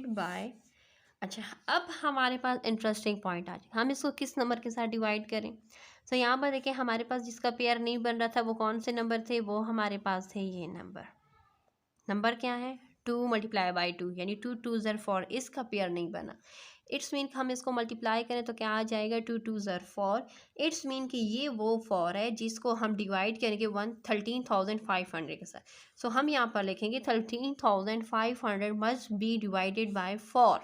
बाय, अच्छा अब हमारे पास इंटरेस्टिंग पॉइंट आ जाए, हम इसको किस नंबर के साथ डिवाइड करें। तो यहाँ पर देखिए हमारे पास जिसका पेयर नहीं बन रहा था वो कौन से नंबर थे, वो हमारे पास थे ये नंबर क्या है 2 मल्टीप्लाई बाई 2, यानी 2 2 ज़र 4, इसका पेयर नहीं बना। इट्स मीन हम इसको मल्टीप्लाई करें तो क्या आ जाएगा 2 2 ज़र 4। इट्स मीन कि ये वो 4 है जिसको हम डिवाइड करेंगे 13,500 के साथ। सो हम यहाँ पर लिखेंगे 13,500 मस्ट बी डिवाइडेड बाय 4,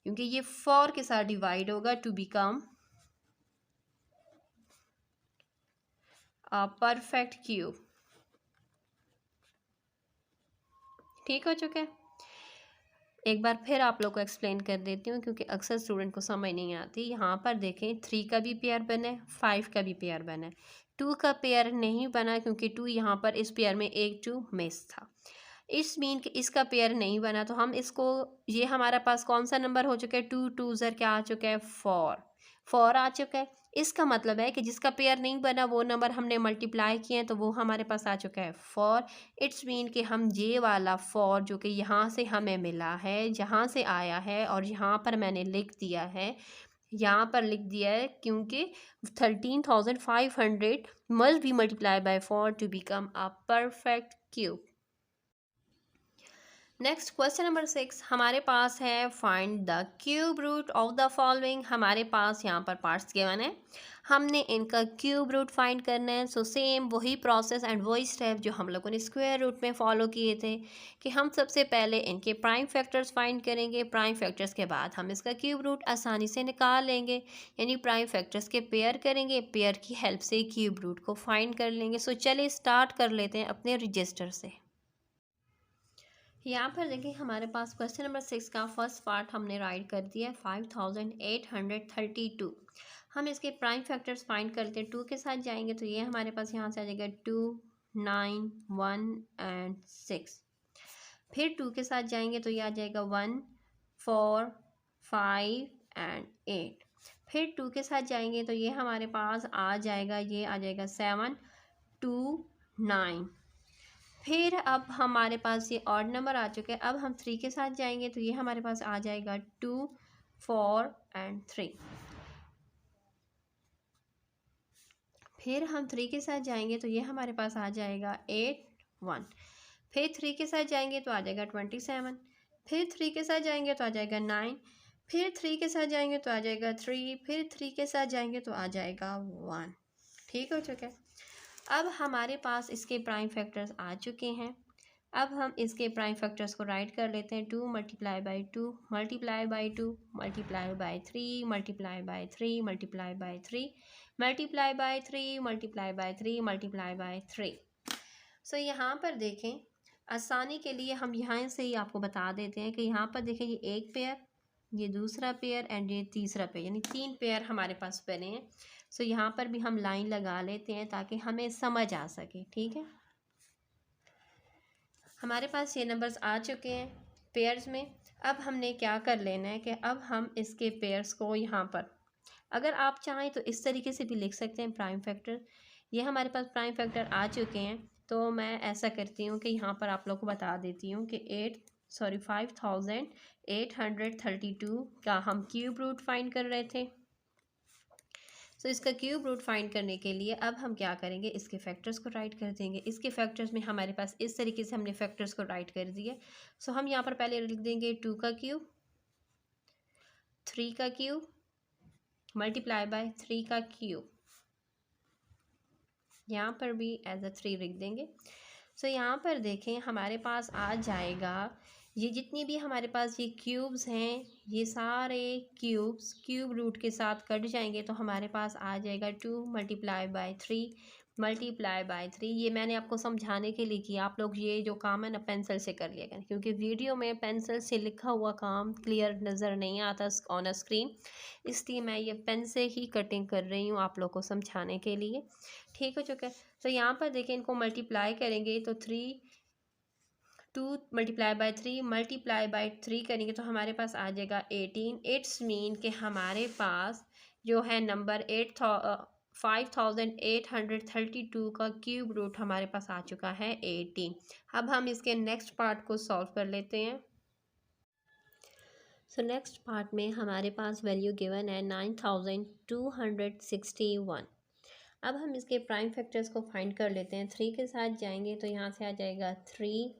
क्योंकि ये 4 के साथ डिवाइड होगा to become a perfect cube. ठीक हो चुका है। एक बार फिर आप लोग को एक्सप्लेन कर देती हूँ क्योंकि अक्सर स्टूडेंट को समझ नहीं आती। यहाँ पर देखें 3 का भी पेयर बना है, 5 का भी पेयर बना है, 2 का पेयर नहीं बना क्योंकि 2 यहाँ पर इस पेयर में एक 2 मिस था। इट्स मीन कि इसका पेयर नहीं बना, तो हम इसको, ये हमारे पास कौन सा नंबर हो चुका है, 2 2 ज़र क्या आ चुका है, 4 आ चुका है। इसका मतलब है कि जिसका पेयर नहीं बना वो नंबर हमने मल्टीप्लाई किए हैं, तो वो हमारे पास आ चुका है 4। इट्स मीन कि हम ये वाला 4 जो कि यहाँ से हमें मिला है, जहाँ से आया है, और यहाँ पर मैंने लिख दिया है, यहाँ पर लिख दिया है क्योंकि 13,500 must be multiply by 4 to become a perfect cube. Next question number 6 हमारे पास है, find the cube root of the following. हमारे पास यहाँ पर पार्ट्स गिवन है, हमने इनका क्यूब रूट फाइंड करना है। सो सेम वही प्रोसेस एंड वही स्टेप जो हम लोगों ने स्क्वायर रूट में फॉलो किए थे, कि हम सबसे पहले इनके प्राइम फैक्टर्स फाइंड करेंगे, प्राइम फैक्टर्स के बाद हम इसका क्यूब रूट आसानी से निकाल लेंगे, यानी प्राइम फैक्टर्स के पेयर करेंगे, पेयर की हेल्प से क्यूब रूट को फाइंड कर लेंगे। सो चलिए स्टार्ट कर लेते हैं अपने रजिस्टर से। यहाँ पर देखिए हमारे पास क्वेश्चन नंबर 6 का फर्स्ट पार्ट हमने राइट कर दिया है 5832। हम इसके प्राइम फैक्टर्स फाइंड करते हैं, 2 के साथ जाएंगे तो ये हमारे पास यहाँ से आ जाएगा 2, 9, 1 एंड 6। फिर 2 के साथ जाएंगे तो ये आ जाएगा 1, 4, 5 एंड 8। फिर 2 के साथ जाएंगे तो ये हमारे पास आ जाएगा, ये आ जाएगा 7, 2, 9। फिर अब हमारे पास ये ऑड नंबर आ चुके हैं। अब हम 3 के साथ जाएंगे तो ये हमारे पास आ जाएगा 2, 4 एंड 3। फिर हम 3 के साथ जाएंगे तो ये हमारे पास आ जाएगा 8, 1। फिर 3 के साथ जाएंगे तो आ जाएगा 27। फिर 3 के साथ जाएंगे तो आ जाएगा 9। फिर 3 के साथ जाएंगे तो आ जाएगा 3। फिर 3 के साथ जाएंगे तो आ जाएगा 1। ठीक हो चुका है। अब हमारे पास इसके प्राइम फैक्टर्स आ चुके हैं। अब हम इसके प्राइम फैक्टर्स को राइट कर लेते हैं, 2 multiply by 2 multiply by 2 multiply by 3 multiply by 3 multiply by 3 multiply by 3 multiply by 3 multiply by 3। सो यहाँ पर देखें, आसानी के लिए हम यहाँ से ही आपको बता देते हैं कि यहाँ पर देखें, ये एक पेयर, ये दूसरा पेयर एंड ये तीसरा पेयर, यानी 3 पेयर हमारे पास बने हैं। सो यहाँ पर भी हम लाइन लगा लेते हैं ताकि हमें समझ आ सके। ठीक है, हमारे पास ये नंबर्स आ चुके हैं पेयर्स में। अब हमने क्या कर लेना है कि अब हम इसके पेयर्स को यहाँ पर, अगर आप चाहें तो इस तरीके से भी लिख सकते हैं प्राइम फैक्टर। ये हमारे पास प्राइम फैक्टर आ चुके हैं, तो मैं ऐसा करती हूँ कि यहाँ पर आप लोग को बता देती हूँ कि 5832 का हम क्यूब रूट फाइंड कर रहे थे। सो इसका क्यूब रूट फाइंड करने के लिए अब हम क्या करेंगे, इसके फैक्टर्स को राइट कर देंगे। इसके फैक्टर्स में हमारे पास इस तरीके से हमने फैक्टर्स को राइट कर दिए। सो हम यहाँ पर पहले लिख देंगे 2 का क्यूब, 3 का क्यूब मल्टीप्लाई बाय 3 का क्यूब, यहाँ पर भी एज अ 3 लिख देंगे। सो यहाँ पर देखें हमारे पास आ जाएगा, ये जितनी भी हमारे पास ये क्यूब्स हैं, ये सारे क्यूब्स क्यूब रूट के साथ कट जाएंगे तो हमारे पास आ जाएगा 2 मल्टीप्लाई बाय 3 मल्टीप्लाई बाय 3। ये मैंने आपको समझाने के लिए किया, आप लोग ये जो काम है ना पेंसिल से कर लिया करें, क्योंकि वीडियो में पेंसिल से लिखा हुआ काम क्लियर नज़र नहीं आता ऑन अ स्क्रीन, इसलिए मैं ये पेन से ही कटिंग कर रही हूँ आप लोग को समझाने के लिए। ठीक हो चुका है। तो यहाँ पर देखें, इनको मल्टीप्लाई करेंगे तो 2 मल्टीप्लाई बाय 3 मल्टीप्लाई बाय 3 करेंगे तो हमारे पास आ जाएगा 18। इट्स मीन कि हमारे पास जो है नंबर 5832 का क्यूब रूट हमारे पास आ चुका है 18। अब हम इसके नेक्स्ट पार्ट को सॉल्व कर लेते हैं। सो नेक्स्ट पार्ट में हमारे पास वैल्यू गिवन है 9261। अब हम इसके प्राइम फैक्टर्स को फाइंड कर लेते हैं। 3 के साथ जाएंगे तो यहाँ से आ जाएगा 3,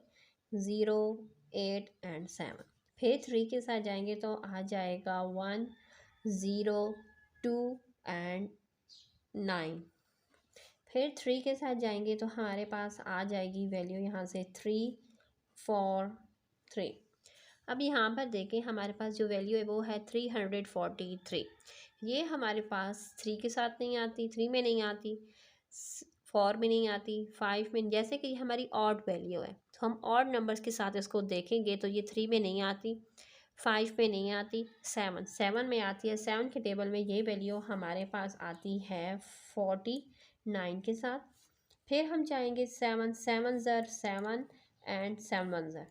0, 8 एंड 7। फिर 3 के साथ जाएंगे तो आ जाएगा 1, 0, 2 एंड 9। फिर 3 के साथ जाएंगे तो हमारे पास आ जाएगी वैल्यू यहाँ से 3, 4, 3। अब यहाँ पर देखें हमारे पास जो वैल्यू है वो है 343। ये हमारे पास 3 के साथ नहीं आती, 3 में नहीं आती, 4 में नहीं आती, 5 में, जैसे कि हमारी ऑड वैल्यू है तो हम ऑड नंबर्स के साथ इसको देखेंगे तो ये 3 में नहीं आती, 5 में नहीं आती, 7 में आती है। 7 के टेबल में ये वैल्यू हमारे पास आती है 49 के साथ। फिर हम जाएंगे 7 ज़र 7 एंड 7 1 ज़र।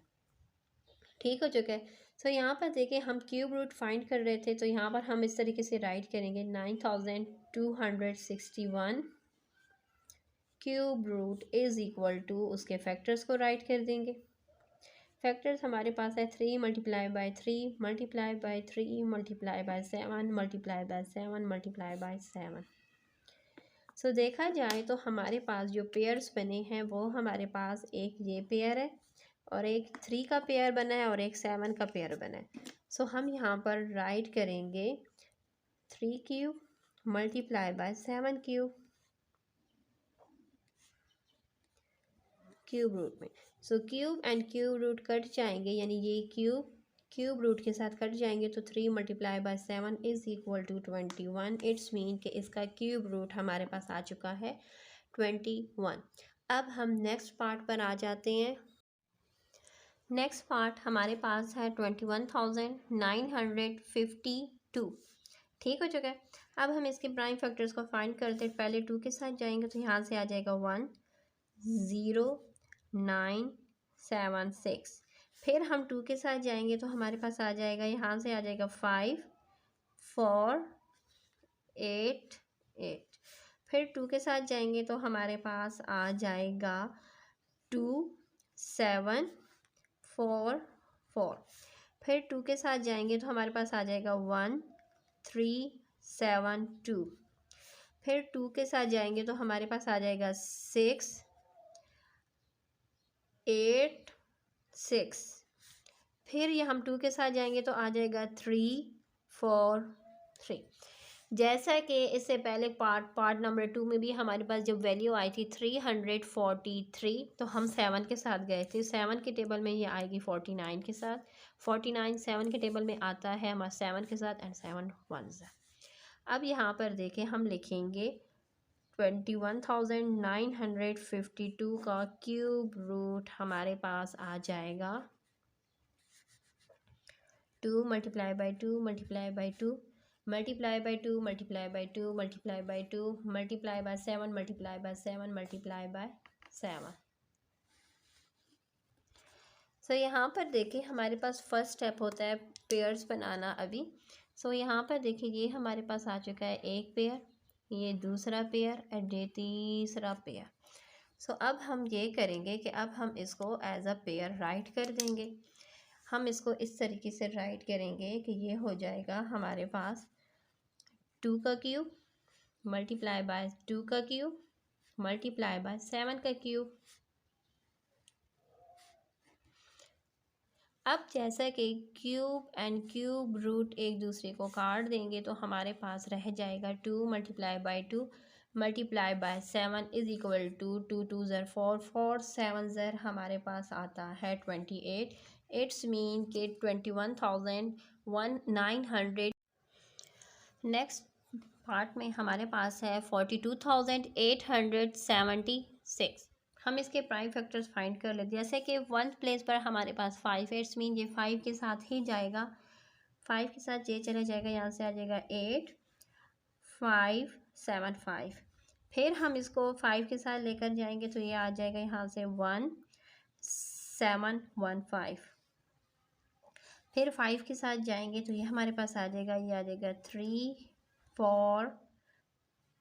ठीक हो चुका है। सो यहाँ पर देखिए हम क्यूब रूट फाइंड कर रहे थे, तो यहाँ पर हम इस तरीके से राइट करेंगे 9261 cube root is equal to उसके फैक्टर्स को राइट कर देंगे। फैक्टर्स हमारे पास है 3 multiply by 3 multiply by 3 multiply by 7 multiply by 7 multiply by 7। So देखा जाए तो हमारे पास जो पेयर्स बने हैं वो हमारे पास एक ये पेयर है और एक 3 का पेयर बना है और एक 7 का पेयर बना है। सो हम यहाँ पर राइट करेंगे 3 cube multiply by 7 cube cube root में। So cube and cube root cut जाएंगे, यानी ये क्यूब रूट के साथ कट जाएंगे, तो 3 multiply by 7 is equal to 21। It's mean कि इसका क्यूब रूट हमारे पास आ चुका है 21। अब हम नेक्स्ट पार्ट पर आ जाते हैं। नेक्स्ट पार्ट हमारे पास है 21,952। ठीक हो चुका है। अब हम इसके प्राइम फैक्टर्स को फाइंड करते हैं। पहले 2 के साथ जाएंगे तो यहाँ से आ जाएगा 1 0 9 7 6। फिर हम 2 के साथ जाएंगे तो हमारे पास आ जाएगा, यहाँ से आ जाएगा 5 4 8 8। फिर 2 के साथ जाएंगे तो हमारे पास आ जाएगा 2 7 4 4। फिर 2 के साथ जाएंगे तो हमारे पास आ जाएगा 1 3 7 2। फिर 2 के साथ जाएंगे तो हमारे पास आ जाएगा 6 8 6। फिर ये हम 2 के साथ जाएंगे तो आ जाएगा 3 4 3। जैसा कि इससे पहले पार्ट नंबर 2 में भी हमारे पास जब वैल्यू आई थी 343, तो हम 7 के साथ गए थे। 7 के टेबल में ये आएगी 49 के साथ। 49 7 के टेबल में आता है हमारा 7 के साथ एंड 7 1 ज़ा। अब यहाँ पर देखें हम लिखेंगे 21,952 का क्यूब रूट हमारे पास आ जाएगा 2 multiply by 2 multiply by 2 multiply by 2 multiply by 2 multiply by 2 multiply by 7 multiply by 7 multiply by 7। सो यहाँ पर देखिए हमारे पास फर्स्ट स्टेप होता है पेयर्स बनाना अभी। सो यहाँ पर देखिए ये हमारे पास आ चुका है एक पेयर, ये दूसरा पेयर एंड ये तीसरा पेयर। सो अब हम ये करेंगे कि अब हम इसको एज अ पेयर राइट कर देंगे। हम इसको इस तरीके से राइट करेंगे कि ये हो जाएगा हमारे पास 2 का क्यूब मल्टीप्लाई बाय 2 का क्यूब मल्टीप्लाई बाय 7 का क्यूब। अब जैसा कि क्यूब एंड क्यूब रूट एक दूसरे को काट देंगे तो हमारे पास रह जाएगा 2 multiply by 2 multiply by 7 is equal to 2 2 ज़र 4 4 7 ज़र हमारे पास आता है 28। इट्स मीन के 21,900। नेक्स्ट पार्ट में हमारे पास है 42,876। हम इसके प्राइम फैक्टर्स फाइंड कर लेते हैं। जैसे कि 1 प्लेस पर हमारे पास 5 है, इट्स मीन ये 5 के साथ ही जाएगा। 5 के साथ ये चला जाएगा, यहाँ से आ जाएगा 8 5 7 5। फिर हम इसको 5 के साथ लेकर जाएंगे तो ये आ जाएगा यहाँ से 1 7 1 5। फिर 5 के साथ जाएंगे तो ये हमारे पास आ जाएगा, ये आ जाएगा 3 4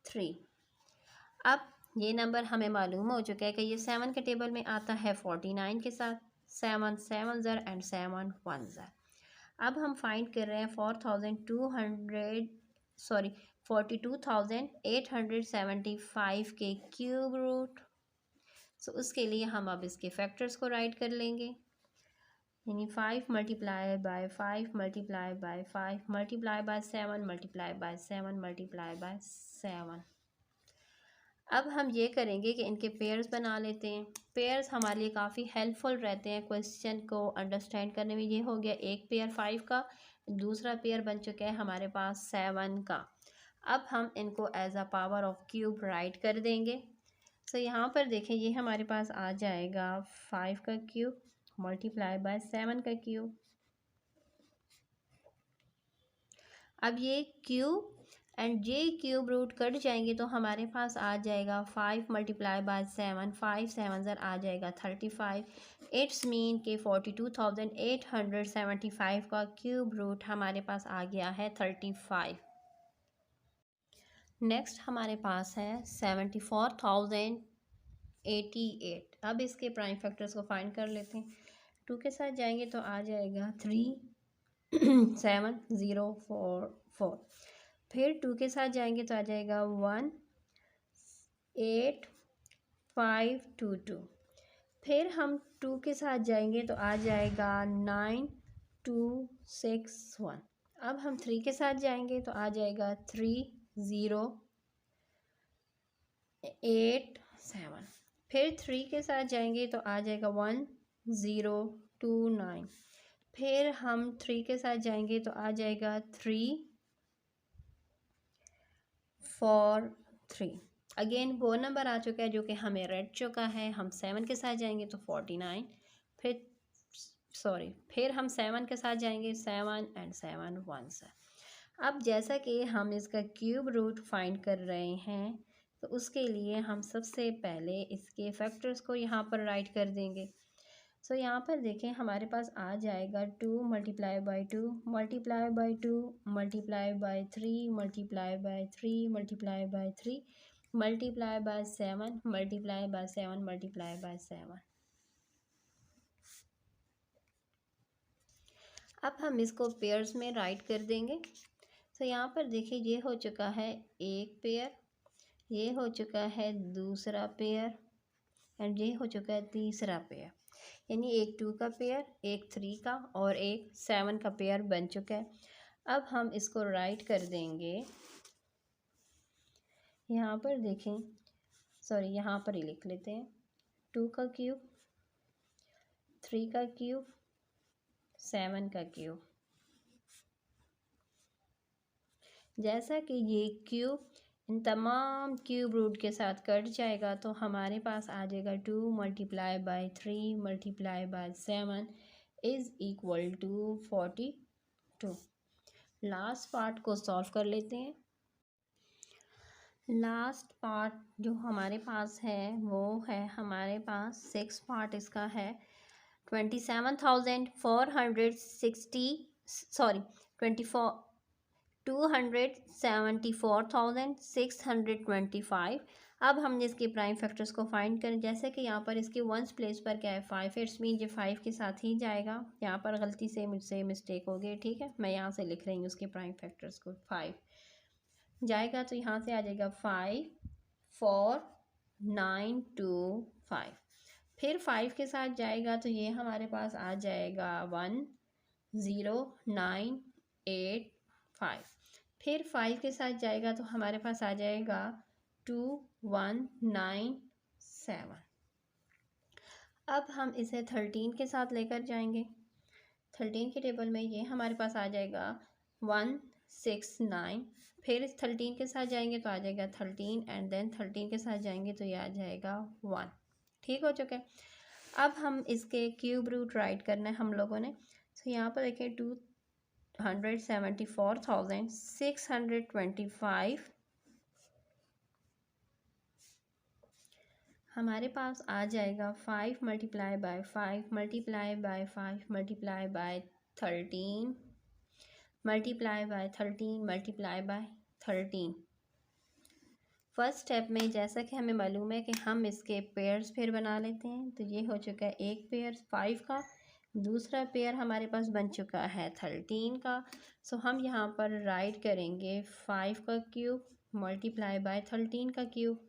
3। अब ये नंबर हमें मालूम हो चुका है कि ये 7 के टेबल में आता है 49 के साथ। 7 7 ज़र एंड 7 1 ज़र। अब हम फाइंड कर रहे हैं 42,875 के क्यूब रूट। सो उसके लिए हम अब इसके फैक्टर्स को राइट कर लेंगे, यानी 5 multiply by 5 multiply by 5 multiply by 7 multiply by 7 multiply by 7। अब हम ये करेंगे कि इनके पेयर्स बना लेते हैं। पेयर्स हमारे लिए काफ़ी हेल्पफुल रहते हैं क्वेश्चन को अंडरस्टैंड करने में। ये हो गया एक पेयर 5 का, दूसरा पेयर बन चुका है हमारे पास 7 का। अब हम इनको as a power of cube write कर देंगे। सो यहाँ पर देखें ये हमारे पास आ जाएगा 5 का क्यूब मल्टीप्लाई बाय 7 का क्यूब। अब ये क्यूब एंड जे क्यूब रूट कट जाएंगे तो हमारे पास आ जाएगा 5 मल्टीप्लाई बाय 7, 5 7 ज़र आ जाएगा 35। इट्स मीन के 42,875 का क्यूब रूट हमारे पास आ गया है 35। नेक्स्ट हमारे पास है 74,088। अब इसके प्राइम फैक्टर्स को फाइंड कर लेते हैं। 2 के साथ जाएंगे तो आ जाएगा 37044। फिर 2 के साथ जाएंगे तो आ जाएगा 18522। फिर हम 2 के साथ जाएंगे तो आ जाएगा 9261। अब हम 3 के साथ जाएंगे तो आ जाएगा 3087। फिर 3 के साथ जाएंगे तो आ जाएगा 1029। फिर हम 3 के साथ जाएंगे तो आ जाएगा 343। अगेन वो नंबर आ चुका है जो कि हमें रट चुका है। हम 7 के साथ जाएंगे तो 49। फिर हम 7 के साथ जाएंगे 7 एंड 7 1 से। अब जैसा कि हम इसका क्यूब रूट फाइंड कर रहे हैं तो उसके लिए हम सबसे पहले इसके फैक्टर्स को यहाँ पर राइट कर देंगे। सो यहाँ पर देखें हमारे पास आ जाएगा 2 multiply by 2 multiply by 2 multiply by 3 multiply by 3 multiply by 3 multiply by 7 multiply by 7 multiply by 7। अब हम इसको पेयर्स में राइट कर देंगे। तो यहाँ पर देखिए ये हो चुका है एक पेयर, ये हो चुका है दूसरा पेयर एंड ये हो चुका है तीसरा पेयर। यानी एक 2 का पेयर, एक 3 का और एक 7 का पेयर बन चुका है। अब हम इसको राइट कर देंगे। यहाँ पर देखें, यहाँ पर ही लिख लेते हैं 2 का क्यूब, 3 का क्यूब, 7 का क्यूब। जैसा कि ये क्यूब इन तमाम क्यूब रूट के साथ कट जाएगा तो हमारे पास आ जाएगा 2 multiply by 3 multiply by 7 is equal to 42। Last part को सॉल्व कर लेते हैं। लास्ट पार्ट जो हमारे पास है वो है हमारे पास 6 पार्ट इसका है 274,625। अब हमने इसके प्राइम फैक्टर्स को फाइंड करें। जैसे कि यहाँ पर इसके वंस प्लेस पर क्या है 5 है, इट्स मीन ये 5 के साथ ही जाएगा। यहाँ पर गलती से मुझसे मिस्टेक हो गई, ठीक है, मैं यहाँ से लिख रही हूँ उसके प्राइम फैक्टर्स को। 5 जाएगा तो यहाँ से आ जाएगा 5 4 9 2 5। फिर 5 के साथ जाएगा तो ये हमारे पास आ जाएगा 1 0 9 8 5। फिर 5 के साथ जाएगा तो हमारे पास आ जाएगा 2 1 9 7। अब हम इसे 13 के साथ लेकर जाएंगे। 13 के टेबल में ये हमारे पास आ जाएगा 1 6 9। फिर 13 के साथ जाएंगे तो आ जाएगा 13 एंड देन 13 के साथ जाएंगे तो ये आ जाएगा 1। ठीक हो चुका है। अब हम इसके क्यूब रूट राइट करना है हम लोगों ने। तो यहाँ पर देखिए 274,625 हमारे पास आ जाएगा 5 multiply by 5 multiply by 5 multiply by 13 multiply by 13 multiply by 13। First step में जैसा कि हमें मालूम है कि हम इसके पेयर्स फिर बना लेते हैं। तो ये हो चुका है एक पेयर 5 का, दूसरा पेयर हमारे पास बन चुका है 13 का। सो हम यहाँ पर राइट करेंगे 5 का क्यूब मल्टीप्लाई बाय 13 का क्यूब।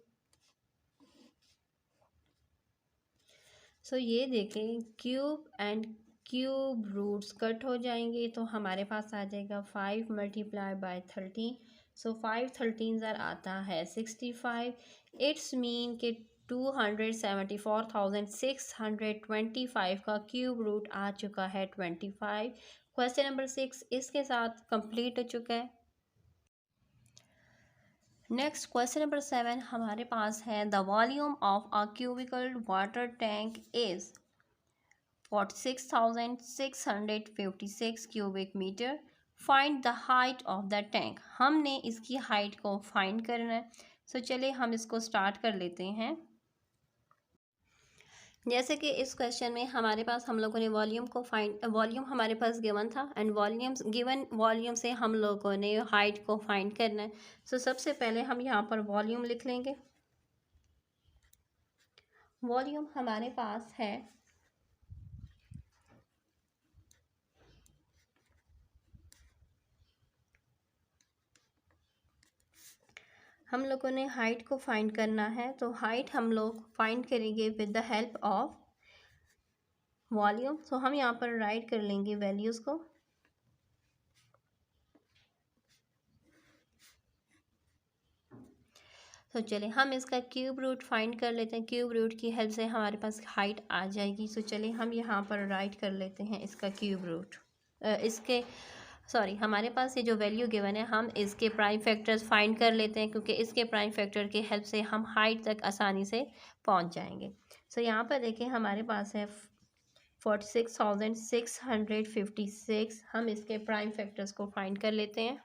सो ये देखें cube and cube roots cut हो जाएंगे तो हमारे पास आ जाएगा 5 मल्टीप्लाई बाय 13। सो 5 13 ज़र आता है 65। इट्स मीन के 274,625 का क्यूब रूट आ चुका है 25। क्वेश्चन नंबर 6 इसके साथ कंप्लीट हो चुका है। नेक्स्ट क्वेश्चन नंबर 7 हमारे पास है the volume of a cubical water tank is 46,656 cubic meter find the height of the tank, हमने इसकी हाइट को फाइंड करना है। सो चलिए हम इसको स्टार्ट कर लेते हैं। जैसे कि इस क्वेश्चन में हमारे पास हम लोगों ने वॉल्यूम हमारे पास गिवन था एंड गिवन वॉल्यूम से हम लोगों ने हाइट को फाइंड करना है। सो सबसे पहले हम यहाँ पर वॉल्यूम लिख लेंगे। वॉल्यूम हमारे पास है हम लोगों ने हाइट को फाइंड करना है, तो हाइट हम लोग फाइंड करेंगे with the help of volume. So हम यहाँ पर राइट कर लेंगे वैल्यूज़ को। तो चलिए हम इसका क्यूब रूट फाइंड कर लेते हैं। क्यूब रूट की हेल्प से हमारे पास हाइट आ जाएगी। सो चलिए हम यहाँ पर राइट कर लेते हैं इसका क्यूब रूट। हमारे पास ये जो वैल्यू गिवन है हम इसके प्राइम फैक्टर्स फाइंड कर लेते हैं, क्योंकि इसके प्राइम फैक्टर की हेल्प से हम हाइट तक आसानी से पहुँच जाएंगे। सो यहाँ पर देखिए हमारे पास है 46,656। हम इसके प्राइम फैक्टर्स को फाइंड कर लेते हैं।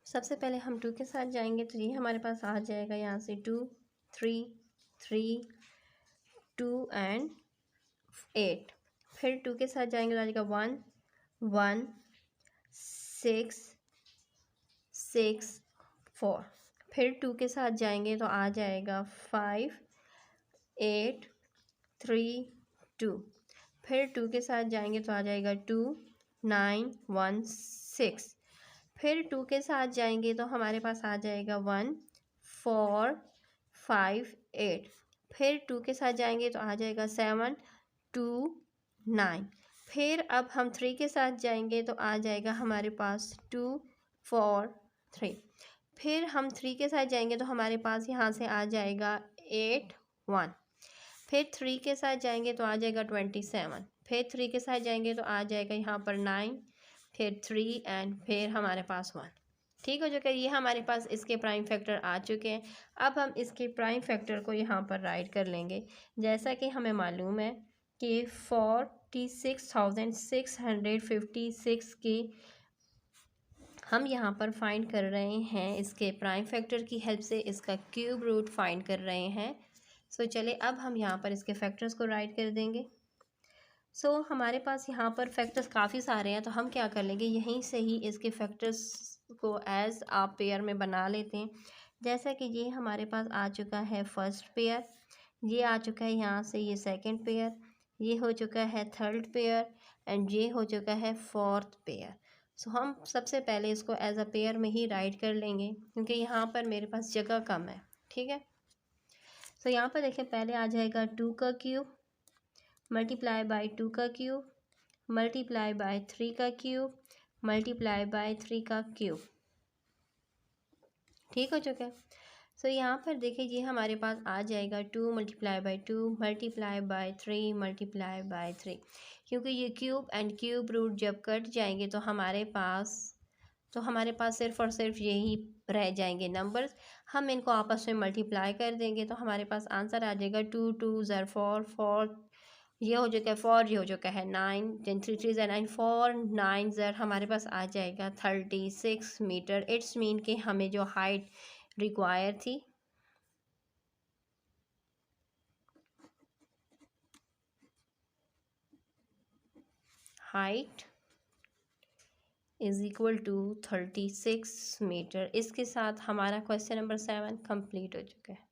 सबसे पहले हम 2 के साथ जाएंगे, तो ये हमारे पास आ जाएगा यहाँ से 2, 3, 3, 2 एंड 8। फिर 2 के साथ जाएंगे तो आ जाएगा 1, 1, 6, 6, 4। फिर 2 के साथ जाएंगे तो आ जाएगा 5, 8, 3, 2। फिर 2 के साथ जाएंगे तो आ जाएगा 2, 9, 1, 6। फिर 2 के साथ जाएंगे तो हमारे पास आ जाएगा 1, 4, 5, 8। फिर 2 के साथ जाएंगे तो आ जाएगा 7, 2, 9। फिर अब हम 3 के साथ जाएंगे तो आ जाएगा हमारे पास 2, 4, 3। फिर हम 3 के साथ जाएंगे तो हमारे पास यहाँ से आ जाएगा 8, 1। फिर 3 के साथ जाएंगे तो आ जाएगा 27। फिर 3 के साथ जाएंगे तो आ जाएगा यहाँ पर 9, फिर 3 एंड फिर हमारे पास 1। ठीक हो चुका है। ये हमारे पास इसके प्राइम फैक्टर आ चुके हैं। अब हम इसके प्राइम फैक्टर को यहाँ पर राइट कर लेंगे। जैसा कि हमें मालूम है कि 46,656 की हम यहाँ पर फाइंड कर रहे हैं इसके प्राइम फैक्टर की हेल्प से इसका क्यूब रूट फाइंड कर रहे हैं। सो चलिए अब हम यहाँ पर इसके फैक्टर्स को राइट कर देंगे। सो हमारे पास यहाँ पर फैक्टर्स काफ़ी सारे हैं, तो हम क्या कर लेंगे, यहीं से ही इसके फैक्टर्स को एज आप पेयर में बना लेते हैं। जैसा कि ये हमारे पास आ चुका है फर्स्ट पेयर, ये आ चुका है यहाँ से ये सेकंड पेयर, ये हो चुका है थर्ड पेयर एंड ये हो चुका है फोर्थ पेयर। सो हम सबसे पहले इसको एज अ पेयर में ही राइट कर लेंगे, क्योंकि यहाँ पर मेरे पास जगह कम है। ठीक है। सो यहाँ पर देखिए पहले आ जाएगा 2 का क्यूब मल्टीप्लाई बाय 2 का क्यूब मल्टीप्लाई बाय 3 का क्यूब मल्टीप्लाई बाय 3 का क्यूब। ठीक हो चुका है। सो यहाँ पर देखिए ये हमारे पास आ जाएगा 2 multiply by 2 multiply by 3 multiply by 3। क्योंकि ये क्यूब एंड क्यूब रूट जब कट जाएंगे तो हमारे पास सिर्फ और सिर्फ यही रह जाएंगे नंबर्स। हम इनको आपस में मल्टीप्लाई कर देंगे तो हमारे पास आंसर आ जाएगा 2, 2 ज़र 4, 4 ये हो चुका है 4, ये हो चुका है 9, 10 3 3 ज़र 9, 4 9 ज़र हमारे पास आ जाएगा 36 मीटर। इट्स मीन कि हमें जो हाइट रिक्वायर थी height is equal to 36 metre. इसके साथ हमारा क्वेश्चन नंबर 7 कंप्लीट हो चुका है।